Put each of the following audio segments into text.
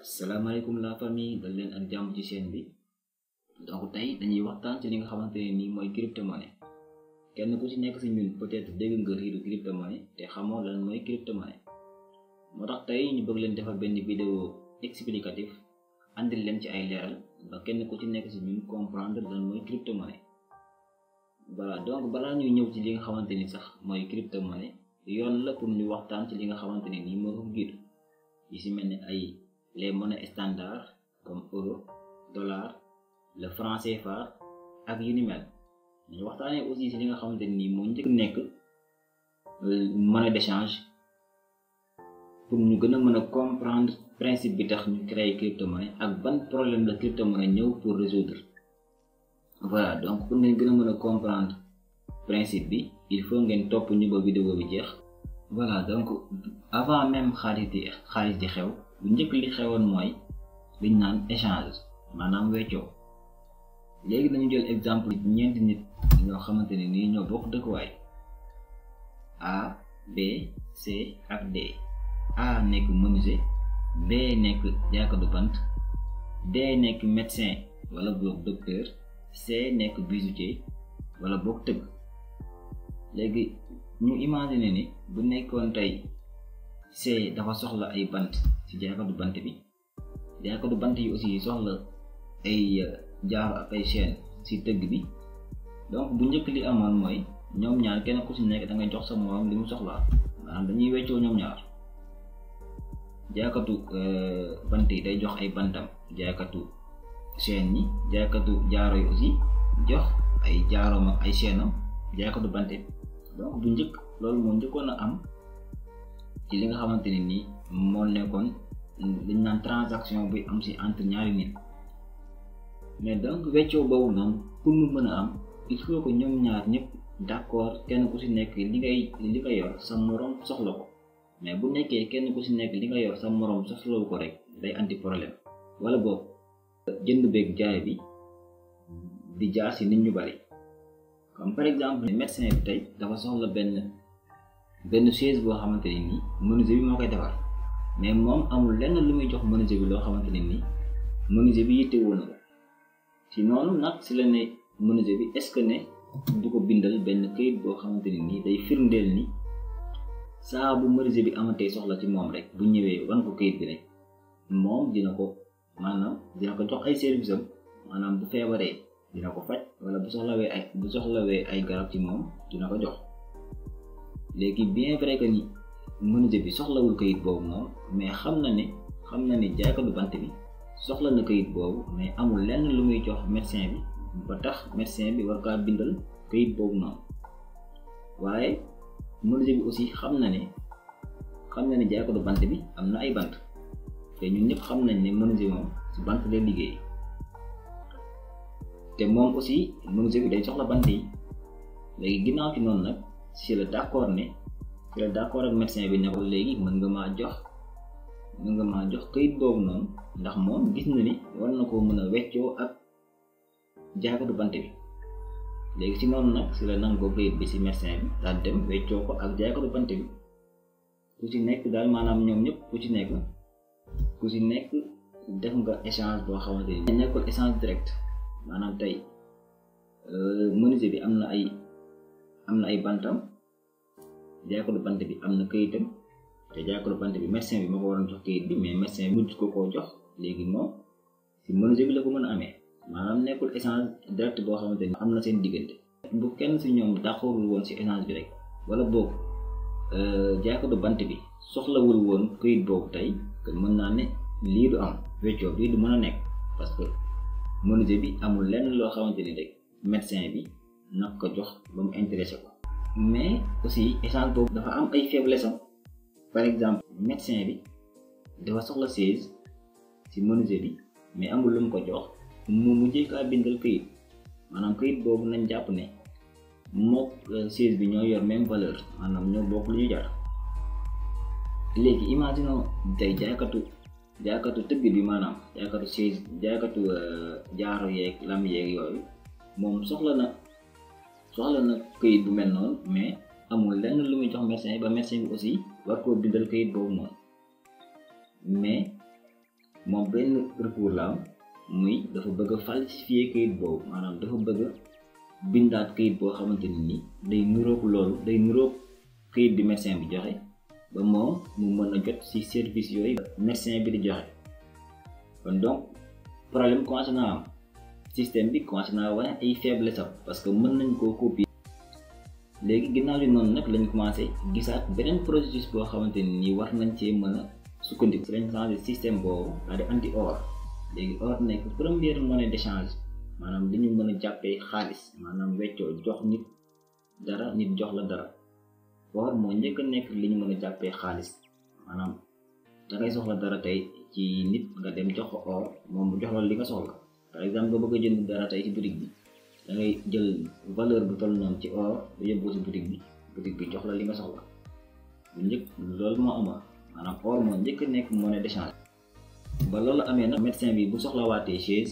Assalamualaikum la famille dal leen ak jàmm ci chaîne bi. Donc tey dañuy waxtaan ci li nga xamante ne nii mooy crypto-monnaie. Kenn ku ci nekk si ñun peut-être dégg nga riiru crypto-monnaie te xamoo lan mooy crypto-monnaie. Moo tax tey ñu bëgg leen defal benn vidéo explicatif andil leen ci ay leeral ba kenn ku ci nekk si ñun comprendre lan mooy crypto-monnaie. Voilà, donc balaa ñuy ñëw ci li nga xamante ni sax mooy crypto-monnaie yoon la pour ñu waxtaan ci li nga xamante ne nii moo ko jiitu yi si mel ni ay les monnaies standards comme euro, dollar, le franc CFA ak yu ni mel. ñu waxtaanee aussi ci li nga xamante ni moo njëkk nekk monnaie d'échange pour ñu gën a mën a comprendre principe bi tax ñu créer crypto-monnaie ak ban problème la crypto-monnaie ñëw pour résoudre. Voilà, donc pour ngeen gën a mën a comprendre principe bi il faut ngeen topp ñu ba vidéo bi jeex. Voilà, donc avant même xaalis di xew bu njëkk li xewoon mooy liñ naan échange maanaam weccoo. Léegi dañu jël exemple ñeenti nit ñoo xamante ne nii ñoo bokk dëkkuwaay A B C ak D. A nekk menuisier, B nekk jaaykatu bant, D nekk médecin wala boog docteur, C nekk bijoutier wala boog tëgg. Léegi ñu imaginer ni bu nekkoon tey C dafa soxla ay bant ci jaaykatu bant bi, jaaykatu bant yi aussi soxla ay jaaro ak ay chaîne ci tëgg bi. Donc bu njëkk li amoon mooy ñoom ñaar kenn ku ci nekk da ngay jox sa morom li mu soxlaa, maanaam dañuy weccoo ñoom ñaar. Jaaykatu bant yi day jox ay bantam jaaykatu chaîne yi, jaaykatu jaaro yi aussi jox ay jaaroom ak ay chaîne am jaaykatu bant bi. Donc bu njëkk loolu moo njëkkoon a am ci li nga xamante ne nii moo nekkoon liñ naan transaction bi am ci entre ñaari nit. Mais donc weccoo boobu noonu pour mu mën a am il faut que ñoom ñaar ñëpp d'accord kenn ku ci nekk li nga yor sa moroom soxla ko. Mais bu nekkee kenn ku ci nekk li nga yor sa moroom soxlawu ko rek day andi problème wala boog jënd beeg jaay bi di jaar ci nit ñu bari. Comme par exemple médecin bi tey dafa soxla benn chaise boo xamante ne nii menuisier bi moo koy defar, mais moom amul lenn lu muy jox menuisier bi loo xamante ne nii menuisier bi yittewoo na ko. ci noonu nag si la ne menuisier bi est-ce que ne du ko bindal benn këyit boo xamante ne nii day firndeel ni saa bu menuisier bi amatee soxla ci moom rek bu ñëwee wan ko këyit bi rek moom dina ko jox ay service am, maanaam bu feebaree dina ko faj wala bu soxlawee ay garab ci moom dina ko jox. Léegi bien vrai que ni menuisier bi soxlawul këyit boobu noonu, mais xam na ne jaaykatu bant bi soxla na këyit boobu, mais amul lenn lu muy jox médecin bi ba tax médecin bi war kaa bindal këyit boobu noonu. waaye menuisier bi aussi xam na ne jaaykatu bant bi am na ay bant te ñun ñëpp xam nañ ne menuisier moom ci bant lay liggéey te moom aussi menuisier bi day soxla bant yi. léegi ginnaaw ci noonu nag ci la d'accord ak médecin bi ne ko léegi mën nga maa jox këyit boobu noonu ndax moom gis na ni war na koo mën a weccoo ak jaaykatu bant bi. léegi ci noonu nag ci la nangoo këyit bi ci médecin bi daal dem weccoo ko ak jaaykatu bant bi. ku ci nekk daal maanaam ñoom ñëpp ku ci nekk def nga échange boo xamante ni nekkul échange direct. maanaam tey menuisier bi am na ay bantam, jaaykatu bant bi am na këyitam, te jaaykatu bant bi médecin bi moo ko waroon jox këyit bi, mais médecin bi mujj ko koo jox. léegi moom ci menuisier bi la ko mën a amee, maanaam nekkul échange direct boo xamante ni am na seen diggante. bu kenn ci ñoom d'accordul woon ci échange bi rek wala boog jaaykatu bant bi soxlawul woon këyit boobu tey que mën naa ne lii du am, weccoo bii du mën a nekk, parce que menuisier bi amul lenn loo xamante ni rek médecin bi nag ko jox ba mu intéressé ko. mais aussi échange boobu dafa am ay faiblesse am. par exemple médecin bi dafa soxla chaise ci menuisier bi mais amul lu mu ko jox, mu mujjee kaa bindal këyit, maanaam këyit boobu nañ jàpp ne mook chaise bi ñoo yor même valeur, maanaam ñoo bokk lu ñu jar. léegi imaginons tey jaaykatu tëgg bi, maanaam jaaykatu chaise, jaaykatu jaaro yeeg lam yeeg yooyu, moom soxla na këyit bu mel noonu, mais amul lenn lu muy jox médecin ba médecin bi aussi war koo bindal këyit boobu noonu. mais moom benn recours la am muy dafa bëgg a falsifier kayit boobu maanaam dafa bëgg a bindaat kayit boo xamante ni nii day nuroog loolu day nuroog kayit bi médecin bi joxe ba moom mu mën a jot ci service yooyu médecin bi di joxe kon donc problème commencé naa am système bi commencé naa wane ay faiblesse am parce que mën nañ koo copier. léegi ginnaaw li noonu nag lañ commencé gisaat beneen processus boo xamante ni nii war nañ cee mën a sukkandiku. si lañ changé système boobu daal di andi or léegi or nekk première monnaie d'échange maanaam li ñu mën a jàppee xaalis maanaam weccoo jox nit dara nit jox la dara or moo njëkk a nekk li ñu mën a jàppee xaalis maanaam dangay soxla dara tey ci nit nga dem jox ko or moom mu jox la li nga soxla. par exemple nga bëgg a jënd dara tey ci boutique bi da ngay jël valeur bu toll noonu ci or ba yóbbu ci boutique bi jox la li nga soxla bu njëkk loolu moo amoon maanaam or moo njëkk a nekk monnaie d'échange. ba loolu amee nag médecin bi bu soxlawaatee chaise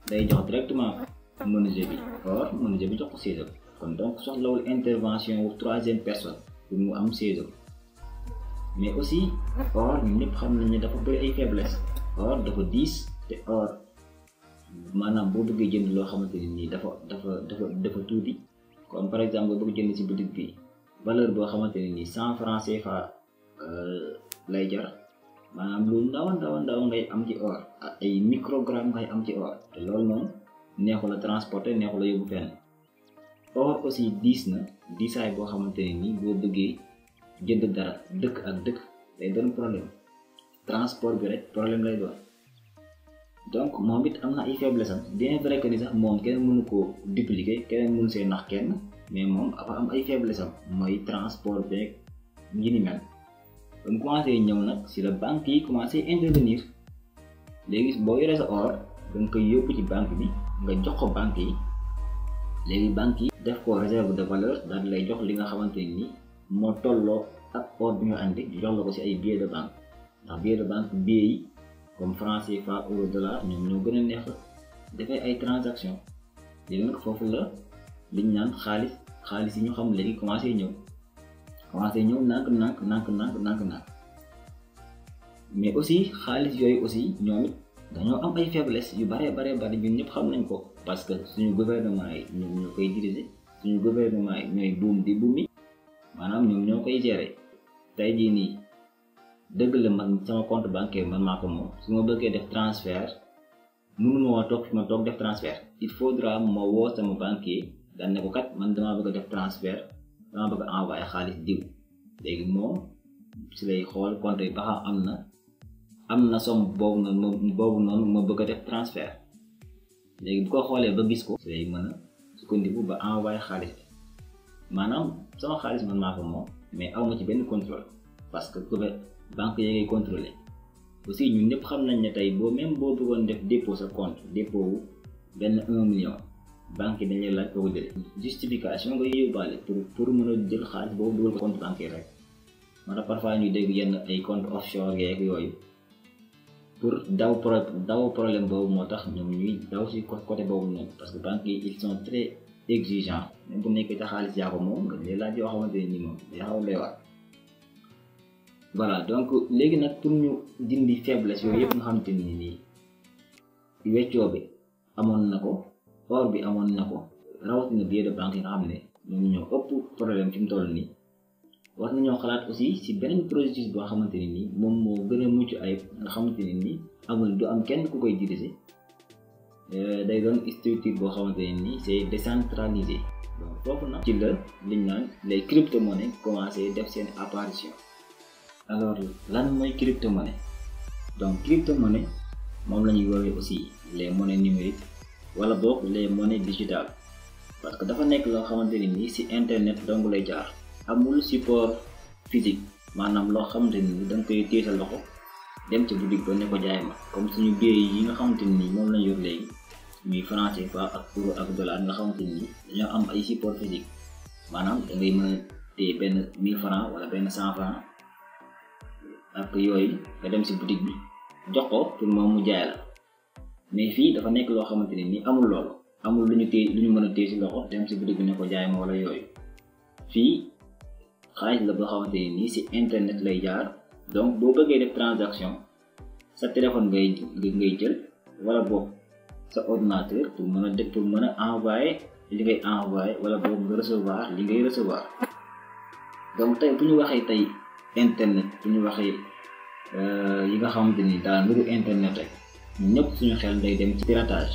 day jox directement menuisier bi or menuisier bi jox ko chaise kon donc soxlawul intervention wu troisième personne pour mu am chaise mais aussi or ñun ñëpp xam nañ ne dafa bëri ay faiblesse or dafa diis te or maanaam boo bëggee jënd loo xamante ni nii dafa tuuti comme par exemple nga bëgg jënd ci boutique bi valeur boo xamante ni nii 100 francs CFA lay jar maanaam lu ndaw ngay am ci or ay microgramme ngay am ci or te loolu noonu neexu la transporter neexu la yóbbu fenn. or aussi diis na diisaay boo xamante ni nii boo bëggee jënd dara dëkk ak dëkk day doon problème transport bi rek problème lay doon. donc moom it am na ay faiblesse am bien vrai que ni sax moom kenn mënu koo dupliquer kenn mënu see nax kenn mais moom dafa am ay faiblesse am mooy transport beeg yi ni mel. ba mu commencé ñëw nag si la banque yi commencé intervenir léegi boo yoree sa or da nga koy yóbbu ci banque bi nga jox ko banque yi léegi banque yi def ko réserve de valeur daal di lay jox li nga xamante ni moo tolloo ak or bi nga andi jox la ko si ay billets de banque ndax billets de banque billets yi comme franc CFA euro dollar ñoom ñoo gën a neex dafay ay transaction léegi nag foofu la liñ naan xaalis yi ñu xam léegi commencé ñëw nànk mais aussi xaalis yooyu aussi ñoom it dañoo am ay faiblesse yu bare ñun ñëpp xam nañ ko parce que suñu gouvernement yi ñoom ñoo koy diriger suñu gouvernement yi ñooy buum di buumi maanaam ñoom ñoo koy gérer tey jii nii dëgg la man sama compte bancaire man maa ko moom su ma bëggee def transfert mënuma waa toog fi ma toog def transfert il faudra ma woo sama banquier daan ne ko kat man damaa bëgg a def transfert damaa bëgg a envoyer xaalis diw léegi moom si lay xool compte yi ba xam am na somme boobu noonu ma bëgg a def transfert léegi bu ko xoolee ba gis ko si lay mën a sukkandiku ba envoyer xaalis bi maanaam sama xaalis man maa ko moom mais awma ci benn contrôle parce que banque yi ngay contrôler aussi ñun ñëpp xam nañ ne tey même boo bëggoon def dépôt sa compte dépôt wu benn 1 million banque yi dañ lay laaj foo ko jëlee justification nga yóbbaale pour mën a jël xaalis boobu dugal ko compte bancaire rek moo tax parfois ñu dégg yenn ay compte offshore yeeg yooyu pour daw problème boobu moo tax ñoom ñuy daw si côté boobu noonu parce que banques yi ils sont très exigeants même bu nekkee sa xaalis yaa ko moom nga lay laaj yoo xamante ne nii moom day xaw a doy waar. voilà donc léegi nag pour ñu dindi faiblesse yooyu yëpp nga xamante ni nii weccoo bi amoon na ko or bi amoon na ko rawatina billet de banque yi nga xam ne ñoom ñoo ëpp problème fi mu toll nii war nañoo xalaat aussi si beneen processus boo xamante ne nii moom moo gën a mucc ayib nga xamante ne nii amul du am kenn ku koy diriger day doon structure boo xamante ne nii c'est décentralisé donc foofu nag ci la liñ naan les crypto-monnaies commencé def seen apparition. alors lan mooy crypto-monnaie donc crypto-monnaie moom la ñuy woowee aussi les monnaies numériques wala boog les monnaies digitales parce que dafa nekk loo xamante ne nii si internet dong lay jaar amul support physique maanaam loo xamante ni da nga koy téye sa loxo dem ci boutique ba ne ko jaay ma comme suñu billets yi nga xamante ni moom lañ yor léegi muy franc CFA ak euro ak dollar nga xamante ni dañoo am ay support physique maanaam da ngay mën a téye benn 1000 francs wala benn 100 francs ak yooyu nga dem si boutique bi jox ko pour moom mu jaay la mais fii dafa nekk loo xamante ne nii amul loolu amul lu ñu mën a téye si loxo dem si boutique bi ne ko jaay ma wala yooyu fii xaalis la boo xamante ne nii si internet lay jaar donc boo bëggee def transaction sa téléphone ngay jël wala boog sa ordinateur pour mën a envoyer li ngay envoyer wala boog nga recevoir li ngay recevoir. donc tey bu ñu waxee tey internet bu ñu waxee yi nga xamante ni daa nuru internet rek ñun ñëpp suñu xel day dem ci piratage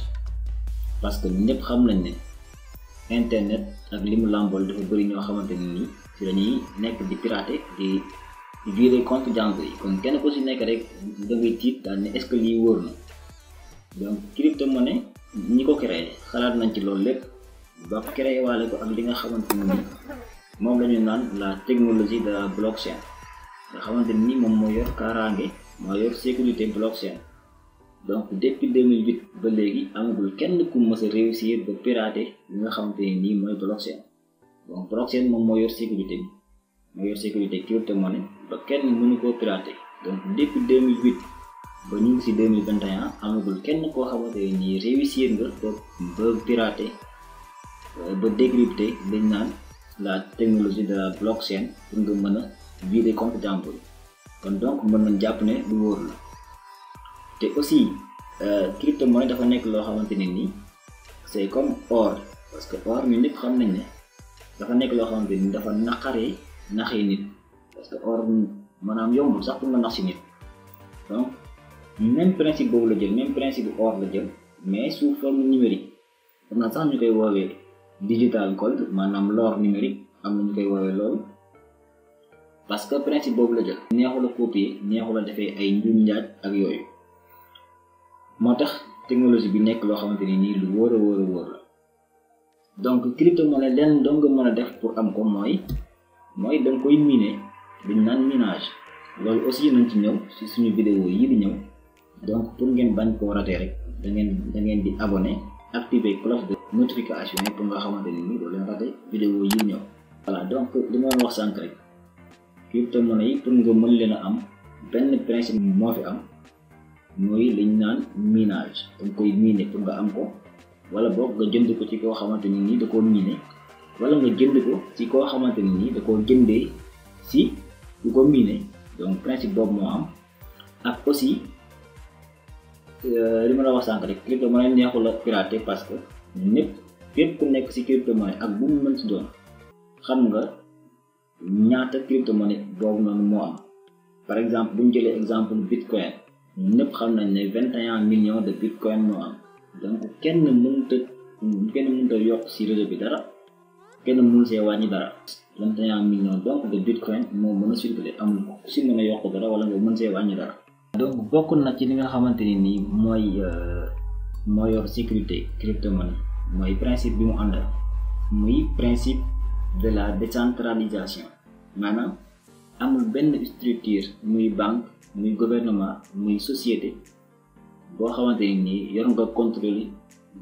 parce que ñun ñëpp xam nañ ne internet ak li mu làmbool dafa bëri ñoo xamante ni nii ci lañuy nekk di pirater di vider compte jàmbur yi kon kenn ku si nekk rek da ngay tiit daal ne est-ce que lii wóor na. donc crypto-monnaie ñi ko créé xalaat nañ ci loolu lépp ba créé waale ko ak li nga xamante ni moom la ñu naan la technologie de la blockchain nga xamante ni moom moo yor kaaraange moo yor sécurité blockchain. donc depuis 2008 ba léegi amagul kenn ku mës a réussir ba pirater li nga xamante ni nii mooy blockchain. donc blockchain moom moo yor sécurité bi moo yor sécurité crypto-monnaie ba kenn mënu koo pirater. donc depuis 2008 ba ñu ngi si 2021 amagul kenn koo xamante ni nii réussir nga ba pirater ba décrypter dañ naan la technologie de la blockchain pour nga mën a vider compte jàmbur. kon donc mën nañ jàpp ne lu wóor la. te aussi crypto-monnaie dafa nekk loo xamante ne nii c'est comme or parce que or ñu ñëpp xam nañ ne dafa nekk loo xamante ni dafa naqaree naxee nit parce que or maanaam yombul sax pour nga nax si nit. donc même principe boobu la jël même principe bu or la jël mais sous forme numérique am na sax ñu koy woowee digital gold maanaam l'or numérique am na ñu koy woowee loolu parce que principe boobu la jël. neexul a copier neexul a defee ay njuum njaaj ak yooyu. moo tax technologie bi nekk loo xamante ni nii lu wóor a wóor la. donc crypto-monnaie leen doo nga mën a def pour am ko mooy da nga koy miner duñ naan minage. loolu aussi nañ ci ñëw ci suñu vidéo yi di ñëw donc pour ngeen bañ koo rater rek da ngeen di abonné activer cloche de notification yi pour nga xamante ni nii doo leen rater vidéo yi di ñëw. voilà donc li ma wax sànq rek crypto-monnaie yi pour nga mën leen a am benn principe moo fi am. mooy liñ naan minage danga koy miner pour nga am ko wala boog nga jënd ko ci koo xamante ni nii da koo miner wala nga jënd ko ci koo xamante ni nii da koo jëndee si ku ko miner. donc principe boobu moo am ak aussi li ma la wax sànq rek crypto-monnaie neexul a pirater parce que ñëpp képp ku nekk si crypto-monnaie ak bu mu mën si doon xam nga ñaata crypto-monnaie boobu noonu moo am. par exemple bu ñu jëlee exemple bitcoin ñëpp xam nañ ne 21 millions de bitcoin moo am. donc kenn mënut a yokk si réseau bi dara kenn mënul see wàññi dara. 21 millions donc de bitcoin moo mën a circuler amul ku si mën a yokk dara wala nga mën see wàññi dara. donc bokk na ci li nga xamante ni nii moo yor sécurité crypto-monnaie mooy principe bi mu àndal muy principe de la décentralisation maanaam amul benn structure muy banque muy gouvernement muy société boo xamante ni nii yor nga contrôle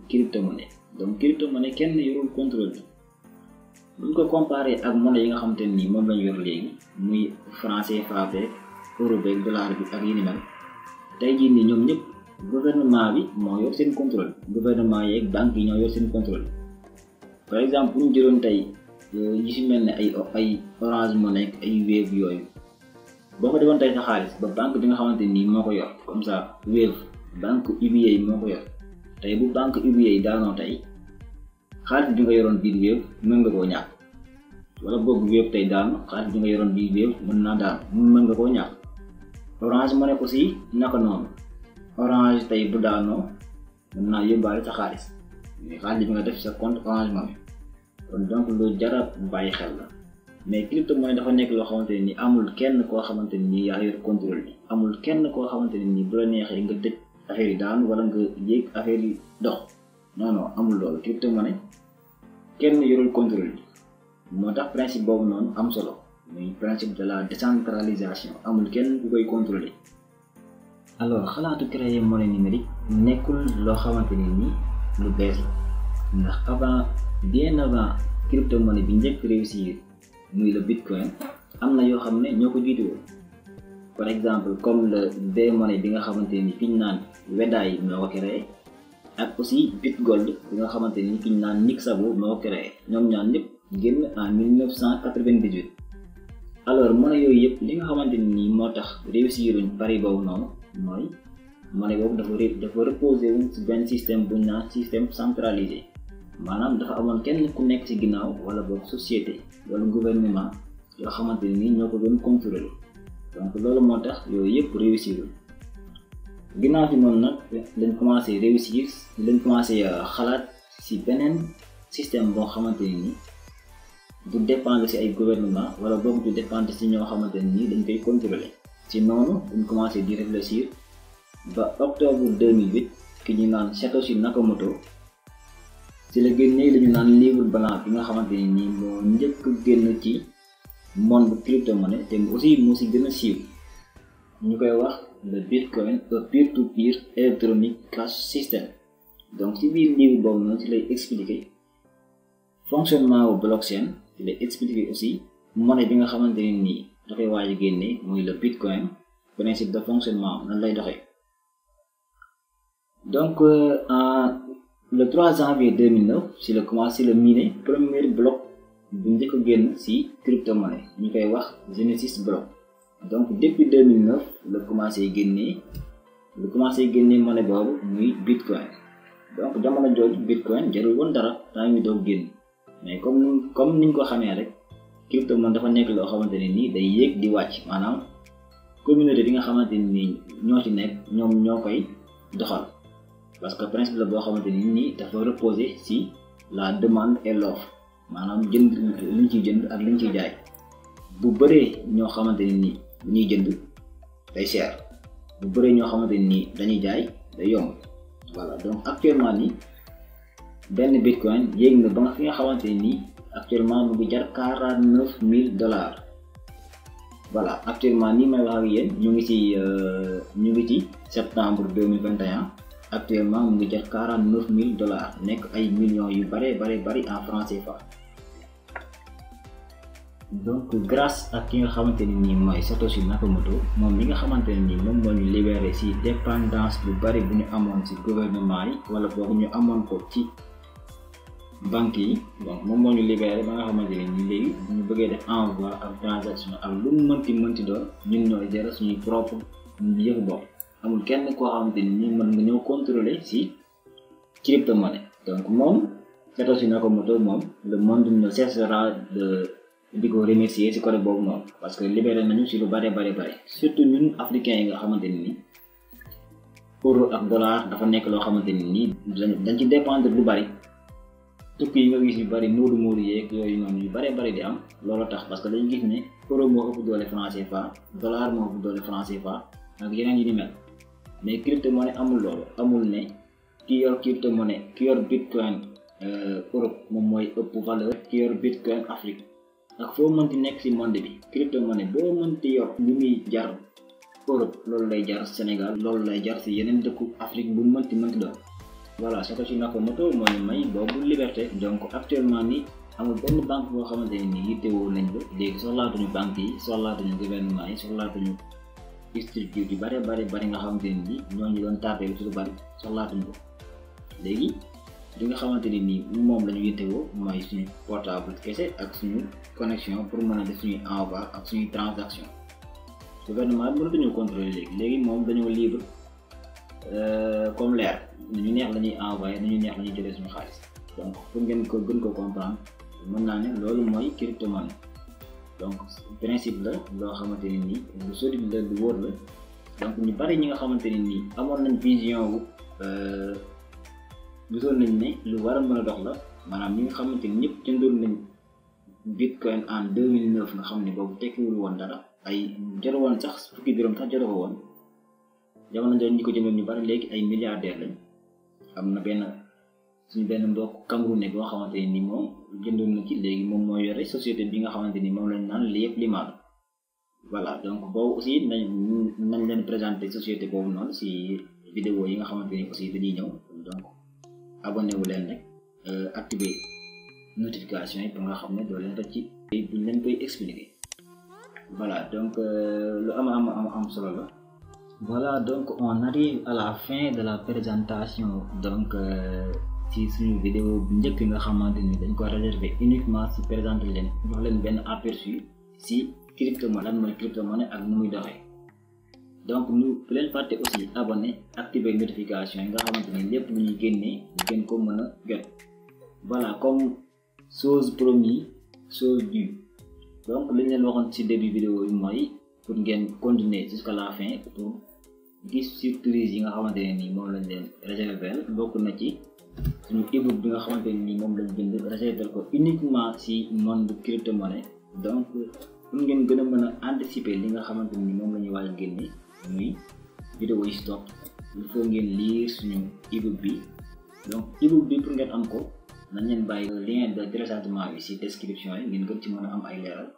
crypto-monnaie. donc crypto-monnaie kenn yorul contrôle bi. buñ ko comparé ak monnaie yi nga xamante ni moom lañu yor léegi muy franc CFA beeg euro beeg dollar bi ak yi ni mel tey jii nii ñoom ñëpp gouvernement bi moo yor seen contrôle. gouvernement yeeg banque yi ñoo yor seen contrôle. par exemple bu ñu jëloon tey yi si mel ne ay Orange Money ay Wave yooyu boo ko defoon tey sa xaalis ba banque bi nga xamante ni moo ko yor comme ça Wave banque UBA moo ko yor tey bu banque UBA daanoo tey xaalis bi nga yoroon biir Wave mën nga koo ñàkk wala boog Wave tey daanu xaalis bi nga yoroon biir Wave mën naa daanu mën nga koo ñàkk. Orange Money aussi naka noonu Orange tey bu daanoo mën naa yóbbaale sa xaalis mais xaalis bi nga def sa compte Orange Money. kon donc lu jara bàyyi xel la mais crypto-monnaie dafa nekk loo xamante ne ni amul kenn koo xamante ne ni yaa yor contrôle bi. amul kenn koo xamante ne ni bu la neexee nga tëj affaire yi daanu wala nga yéeg affaire yi dox non amul loolu. crypto-monnaie kenn yorul contrôle bi moo tax principe boobu noonu am solo muy principe de la décentralisation amul kenn ku koy contrôler. alors xalaatu créer monnaie numérique nekkul loo xamante ne ni lu bees la ndax bien avant crypto-monnaie bi njëkk réussir muy le bitcoin am na yoo xam ne ñoo ko jiitu woon. par exemple comme le V-Money bi nga xamante ni fi ñu naan Wedai moo ko créé ak aussi Bitgold bi nga xamante ni fi ñu naan Nick Szabo moo ko créé ñoom ñaan ñëpp génn en 1998. alors monnaie yooyu yëpp li nga xamante ni moo tax réussiruñ pari boobu noonu mooy monnaie boobu dafa reposé wu ci benn système bu ñu naan système centralisé maanaam dafa amoon kenn ku nekk ci ginnaaw wala boog société wala gouvernement yoo xamante ni ñoo ko doon contrôler donc loolu moo tax yooyu yëpp réussir ginnaaw ci noonu nag lañ commencé xalaat ci beneen système boo xamante ni du dépendre ci ay gouvernement wala boog du dépendre ci ñoo xamante ni dañ koy contrôler ci noonu dañ commencé di réfléchir ba octobre 2008 ki ñu naan Satoshi Nakamoto ci la génnee li ñu naan livre blanc bi nga xamante ni moo njëkk génn ci monde crypto-monnaie te aussi moo ci gën a siiw ñu koy wax le Bitcoin peer-to-peer electronic cash system. Donc ci biir livre boobu noonu ci lay expliquer fonctionnement wu blockchain ci lay expliquer aussi monnaie bi nga xamante ne nii dafay waaj a génne muy le Bitcoin principe de fonctionnement nan lay doxee. Donc le 3 janvier 2009 ci la commencé le miner premier bloc bu njëkk a génn ci crypto-monnaie ñu koy wax Genesis block. Donc depuis 2009 la commencé génne monnaie boobu muy Bitcoin. Donc jamono jooju Bitcoin jarul woon dara daa ngi doog génn mais comme niñ ko xamee rek crypto-monnaie dafa nekk loo xamante ne nii day yéeg di wàcc maanaam communauté bi nga xamante ni nii ñoo ci nekk ñoom ñoo koy doxal parce que principe la boo xamante ni nii dafa reposer ci la demande et l'offre maanaam jënd liñ ciy jënd ak liñ ciy jaay bu bëree ñoo xamante ni nii ñuy jënd day cher bu bëree ñoo xamante ni nii dañuy jaay day yomb. Voilà donc actuellement nii benn Bitcoin yéeg na ba nga fi nga xamante ni actuellement mu ngi jar $49,000. Voilà actuellement nii may wax ak yéen ñu ngi ci septembre 2021 actuellement mu ngi jar $49,000 nekk ay millions yu bari en francs CFA. Donc grâce ak ki nga xamante ni nii mooy Satoshi Nakamoto moom mi nga xamante ne nii moom moo ñu libéré ci dépendance bu bari bu ñu amoon ci gouvernement yi wala boog ñu amoon ko ci banque yi donc moom moo ñu libéré ba nga xamante ne nii léegi bu ñu bëggee def envoi ak transaction ak lu mu mënti doon ñun ñooy gérer suñuy propre yëfu bopp amul kenn koo xamante ni nii mën nga ñëw contrôler ci crypto-monnaie. Donc moom Satoshi Nakamoto moom le monde ne cessera di ko remercier ci côté boobu noonu parce que libéré nañu ci lu bari surtout ñun africains yi nga xamante ni euro ak dollar dafa nekk loo xamante ni nii dañ ci dépendre lu bari tukki yi nga gis yu bari moodu yeeg yooyu noonu yu bari di am loolu tax parce que dañu gis ne euro moo ëpp doole franc CFA dollar moo ëpp doole franc CFA ak yeneen yi ni mel mais crypto-monnaie amul loolu amul ne ki yor crypto-monnaie ki yor Bitcoin Europe moom mooy ëpp valeur ki yor Bitcoin Afrique ak foo mënti nekk ci monde bi crypto-monnaie boo mënti yor lu muy jar Europe loolu lay jar Sénégal loolu lay jar ci yeneen dëkku Afrique bu mënti doon. Voilà Satoshi Nakamoto moo ñu may boobu liberté. Donc actuellement ni amul benn banque boo xamante ne nii yittewoo nañ ko léegi soxlaatuñu banque yi soxlaatuñu gouvernement yi soxlaatuñu structure yu bari nga xamante ne nii ñooñu doon tardé ci lu bari soxlaatuñu ko léegi. li nga xamante ni nii moom la ñu yittewoo mooy suñu portable kese ak suñu connexion pour mën a def suñuy envoi ak suñuy transaction gouvernement bi mënatuñu contrôler léegi moom dañoo libre comme l'air nu ñu neex la ñuy envoyé nu ñu neex la ñuy jëlee suñu xaalis donc pour ngeen ko gën ko comprendre mën naa ne loolu mooy crypto-monnaie donc principe la loo xamante ni nii lu solide la lu wóor la donc ñu bari ñi nga xamante ni nii amoon nañ vision wu gisoon nañ ne lu war a mën a dox la maanaam ñi nga xamante ni ñëpp jëndoon nañ Bitcoin en 2009 nga xam ne boobu tekkiwul woon dara ay jot woon sax fukki dërëm sax jot ko woon jamono jooju ñi ko jëndoon ñu bari léegi ay milliardaires lañ am na suñu benn mbokk Camerounais boo xamante ni moom jëndoon na ci léegi moom moo yore société bi nga xamante ni moom lañ naan Liep Limal. Voilà donc boobu aussi nañ leen présenter société boobu noonu si vidéo yi nga xamante ni aussi dañuy ñëw donc abonné wu leen rek activer notification yi pour nga xam ne doo leen rëcc buñ leen koy expliquer. Voilà donc lu am solo la. Voilà donc on arrive à la fin de la présentation donc ci suñu vidéo bu njëkk nga xamante ni dañ ko réserver uniquement si présenter leen jox leen benn aperçu si crypto-monnaie lan mooy crypto-monnaie ak nu muy doxee. donc bu leen fàtte aussi abonné activer notification yi nga xamante ni lépp lu ñuy génnee ngeen ko mën a jot. Voilà, comme chose promise chose due. Donc li ñu leen waxoon ci début vidéo yi mooy pour ngeen continuer jusqu'à la fin pour gis surprise yi nga xamante ne nii moom lañ leen réserver. Bokk na ci suñu ebook bi nga xamante ne nii moom lañ bind réserver ko uniquement ci monde crypto-monnaie. Donc pour ngeen gën a mën a anticiper li nga xamante ne nii moom la ñuy waaj a génne muy vidéo yi stop, il faut ngeen lire suñu ebook bi. Donc ebook bi pour ngeen am ko nañ leen bàyyi lien de téléchargement bi ci description yi ngeen gën ci mën a am ay leeral.